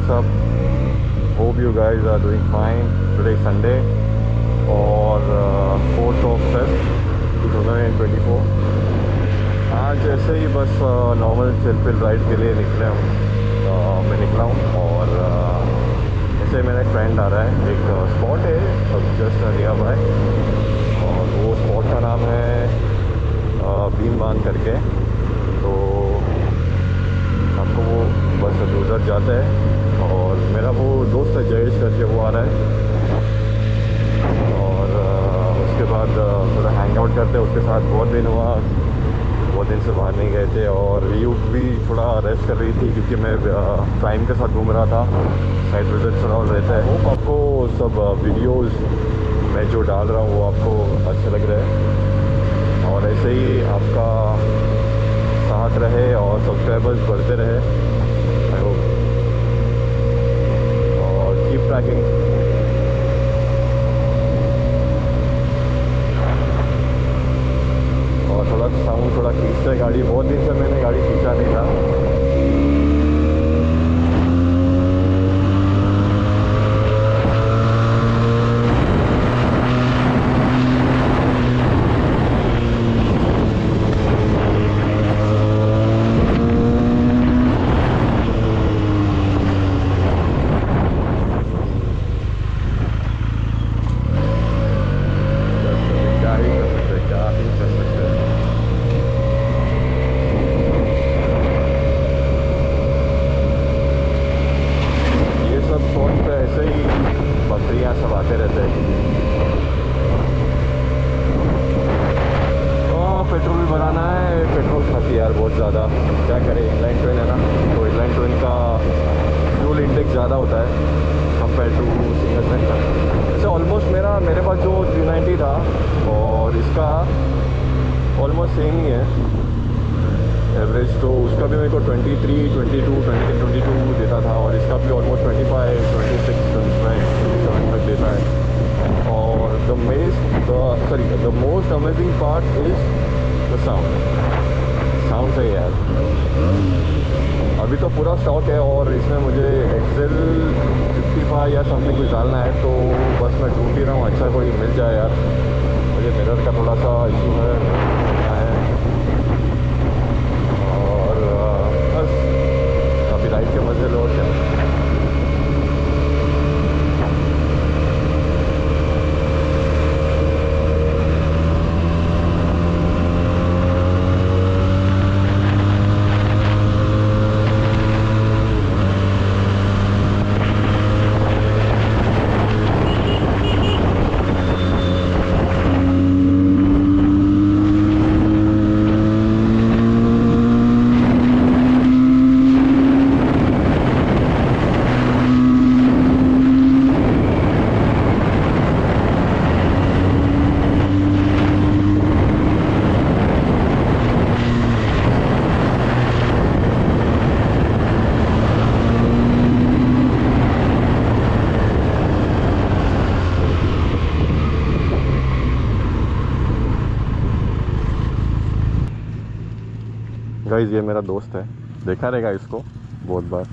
what's up? Hope you guys are doing fine. Today is Sunday और 4th of Feb 2024. आज जैसे ही बस normal chill ride के लिए निकले हम, मैं निकला हूँ और ऐसे मेरा एक फ्रेंड आ रहा है। एक स्पॉट है अब जस्ट नियर बाय और वो स्पॉट का नाम है भीम बांध करके। तो आपको वो बस उधर जाता है और मेरा वो दोस्त है जयेश करके, वो आ रहा है और उसके बाद थोड़ा हैंग आउट करते हैं उसके साथ। बहुत दिन हुआ, बहुत दिन से बाहर नहीं गए थे और यू भी थोड़ा रेस्ट कर रही थी क्योंकि मैं टाइम के साथ घूम रहा था, साइड विजिट थोड़ा रहता है। होप आपको सब वीडियोस मैं जो डाल रहा हूँ वो आपको अच्छे लग रहे हैं और ऐसे ही आपका साथ रहे और सब्सक्राइबर्स बढ़ते रहे। आई होप और कीप ट्रैकिंग। और थोड़ा साउंड थोड़ा खींचता है गाड़ी, बहुत दिन से मैंने गाड़ी खींचा नहीं था। पेट्रोल भी भराना है, पेट्रोल खाती है यार बहुत ज़्यादा, क्या करें। इनलाइन ट्रेन है ना, तो इनलाइन ट्रेन का फ्यूल इंटेक ज़्यादा होता है कंपेयर टू सिंगल ट्रेन का। जैसे ऑलमोस्ट मेरे पास जो 390 था और इसका ऑलमोस्ट सेम ही है एवरेज। तो उसका भी मेरे को 23, 22 देता था और इसका भी ऑलमोस्ट 25, 26, 27 तक देता है। और the most amazing part is the sound सही है यार। अभी तो पूरा स्टॉक है और इसमें मुझे एक्सेल 55 या समथिंग कुछ डालना है, तो बस मैं ढूंढ ही रहा हूँ अच्छा कोई मिल जाए यार। मुझे मिरर का थोड़ा सा इशू है और बस अभी राइड के मजे लो क्या। गाइस ये मेरा दोस्त है, देखा रहेगा इसको बहुत बार।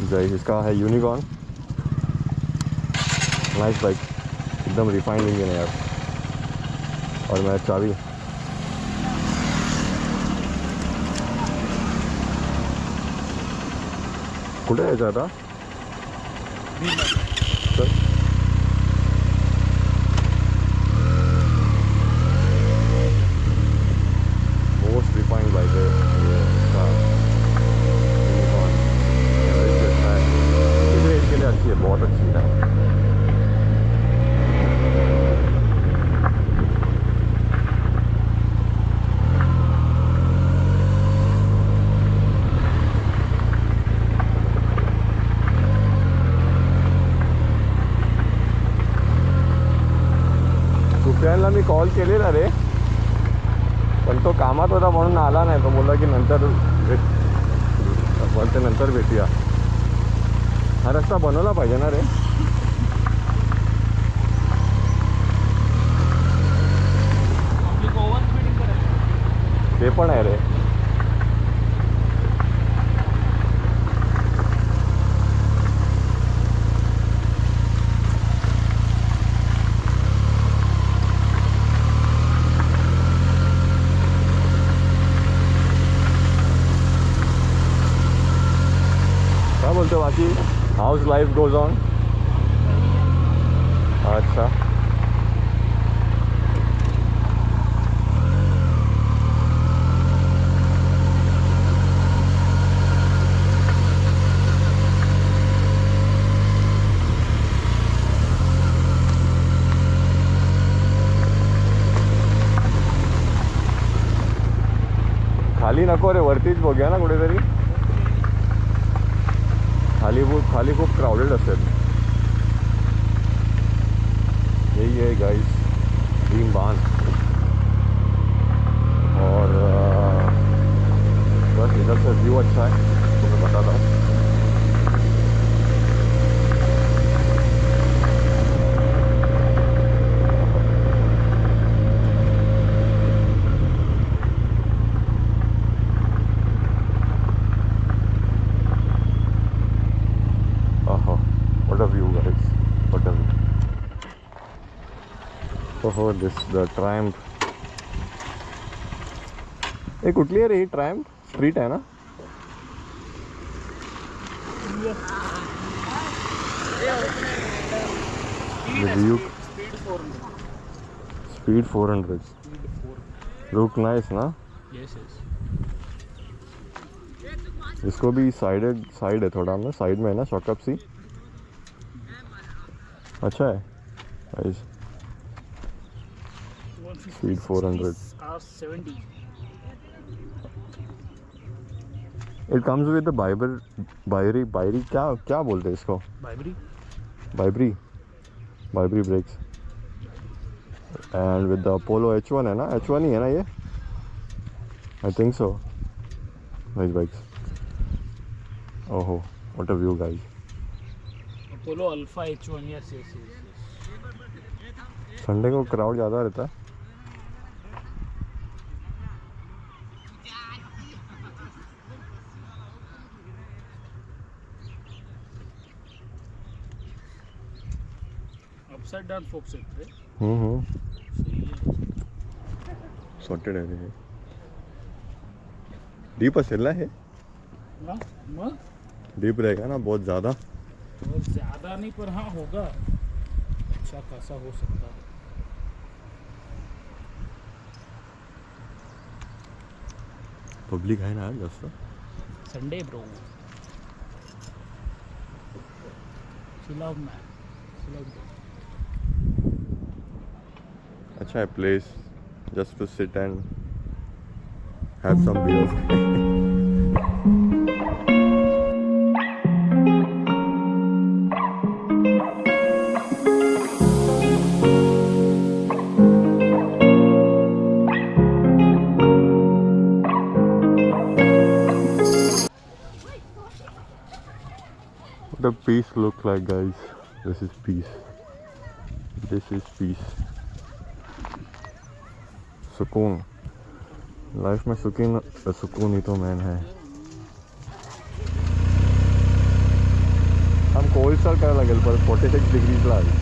जय, इसका है यूनिकॉर्न, नाइस बाइक, एकदम रिफाइंड इंजन है यार। और मैं चाबी कुठे आहे आता मोस्ट रिफाइंड बाइक है ये इसका यूनिकॉर्न। एवरेज अच्छा है, इस रेट के लिए अच्छी है, बहुत अच्छी है। सुफियानला मी कॉल केलेला रे, पण तो कामात होता म्हणून आला नाही। तो बोलला की नंतर बोलते नंतर भेटूया। हा रस्ता बनवला पाहिजे ना रे। ते पण आहे रे। बोलते हो बाकी? House life goes on? अच्छा, खाली नको रे, वरतीच बघूया ना कुठेतरी. खाली खूप क्राउडेड असेल. यही है गाइस, भीम बांध. और बस इधर से व्यू अच्छा है, तो मैं बताता हूँ. What a view guys, what a view. Oh, this the tram. ये कुठली आहे रे ही ट्रॅम? स्ट्रीट आहे ना? View speed 400. लुक नाइस ना? यस. इसको भी साइड है थोड़ा ना, साइड में है ना शॉकअप सी. अच्छा है guys. Speed 400. 70. It comes with the बायरी क्या बोलते हैं इसको? Bybre brakes. And with the Apollo H1 है ना, H1 ही है ना ये, I think so. Nice bikes. ओहो, what a view guys. Apollo alpha H1. Yes. Sunday को क्राउड ज़्यादा रहता है. अपसाइड डाउन फोक्स है. सॉर्टेड है रे. डीप असेल ना हे? मग डीप रहेगा ना बहुत ज़्यादा. बहुत ज़्यादा नहीं, पर हाँ होगा, अच्छा खासा हो सकता है. पब्लिक आहे ना जास्त. Sunday bro. Chill out man. अच्छा है place, just to sit and have some beer. What the peace look like guys. This is peace. सुकून. लाइफ में सुकून ही तो मैन है. हम कोल्ड स्टार्ट करायला लागेल परत 46 डिग्रीजला आली.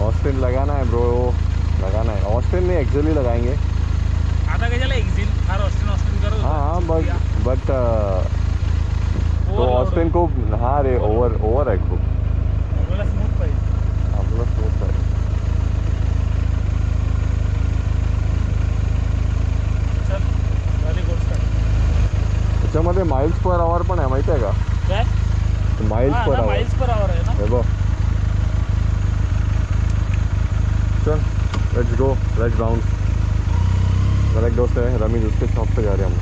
ऑस्टिन लगाना है ब्रो, लगाना है. ऑस्टिन नहीं, एक्चुअली लगाएंगे. आता कशाला एक्झिल फार ऑस्टिन करो. हाँ बट तो ऑस्टिन को हाँ रे ओवर आहे खूप. आपल्याला स्मूथ पाहिजे. आपलं स्मूथ आहे. चल झाली गोष्ट. त्याच्यामध्ये माइल्स पर आवर पण आहे माहिती आहे का? काय माइल्स पर आवर आहे ना. हे बघ. चल लेट्स गो, लेट्स बाउंस. मेरा एक दोस्त है रमीज, उसके शॉप पे जा रहे हैं हम.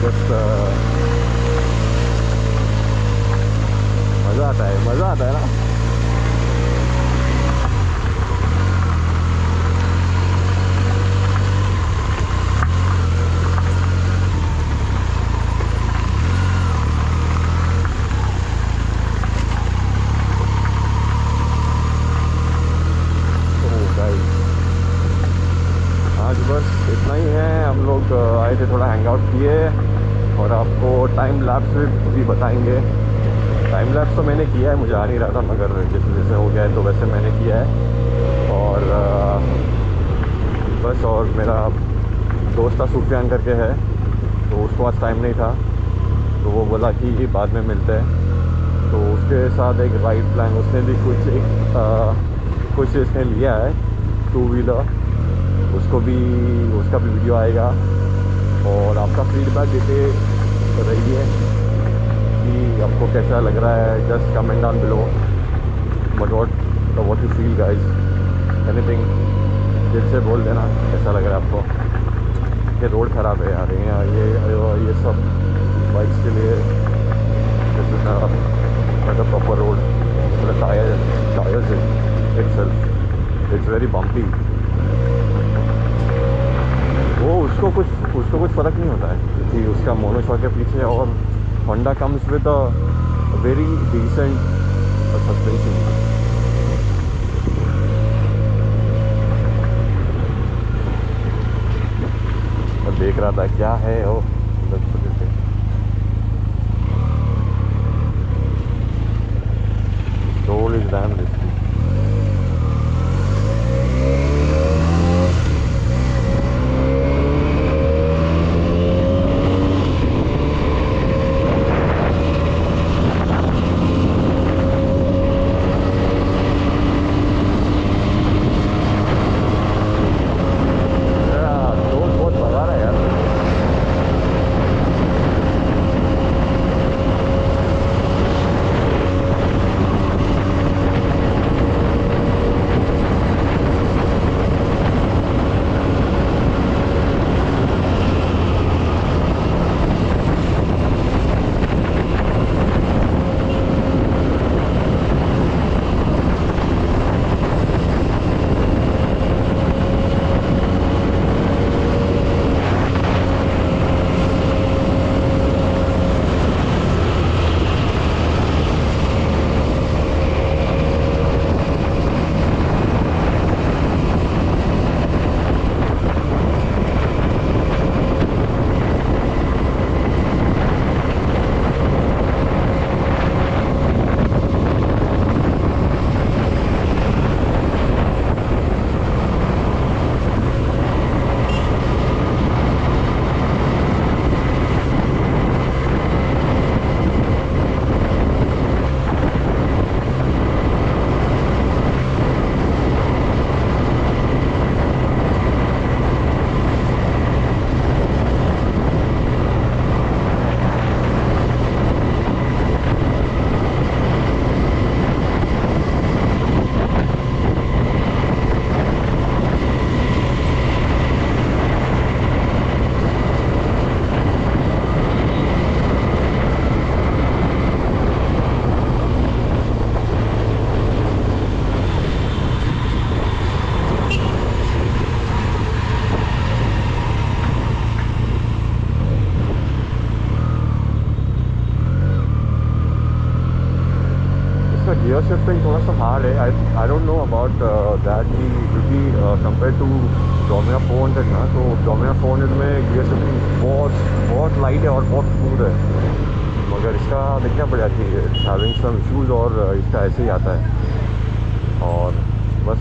जस्ट मज़ा आता है ना. आज बस इतना ही है। हम लोग आए थे, थोड़ा हैंग आउट किए और आपको टाइम लैप्स भी बताएंगे। टाइम लैप्स तो मैंने किया है, मुझे आ नहीं रहा था, मगर जैसे जैसे हो गया है तो वैसे मैंने किया है। और बस, और मेरा दोस्त था सूफियान करके है, तो उसको आज टाइम नहीं था, तो वो बोला कि बाद में मिलते हैं। तो उसके साथ एक राइड प्लान, उसने भी कुछ इसने लिया है 2 व्हीलर, उसका भी वीडियो आएगा। और आपका फीडबैक देते रहिए कि आपको कैसा लग रहा है। Just comment down below but what you feel guys, anything दिल से बोल देना कैसा लग रहा है आपको। ये रोड ख़राब है यार, ये सब बाइक्स के लिए this is not a proper road. Tyres it's very bumpy. वो उसको कुछ फ़र्क नहीं होता है, क्योंकि उसका मोनोशॉक के पीछे, और Honda comes with a very decent suspension. और देख रहा था क्या है वो road is damn risky. Gear shifting थोड़ा सा हार्ड है। I don't know about that, क्योंकि कंपेयर टू डोमिना 400 ना, तो डोमिना 400 में गियर शिफ्टिंग बहुत लाइट है और बहुत स्मूथ है, मगर इसका देखना पड़ेगा कि हैविंग सम इश्यूज़, और इसका ऐसे ही आता है। और बस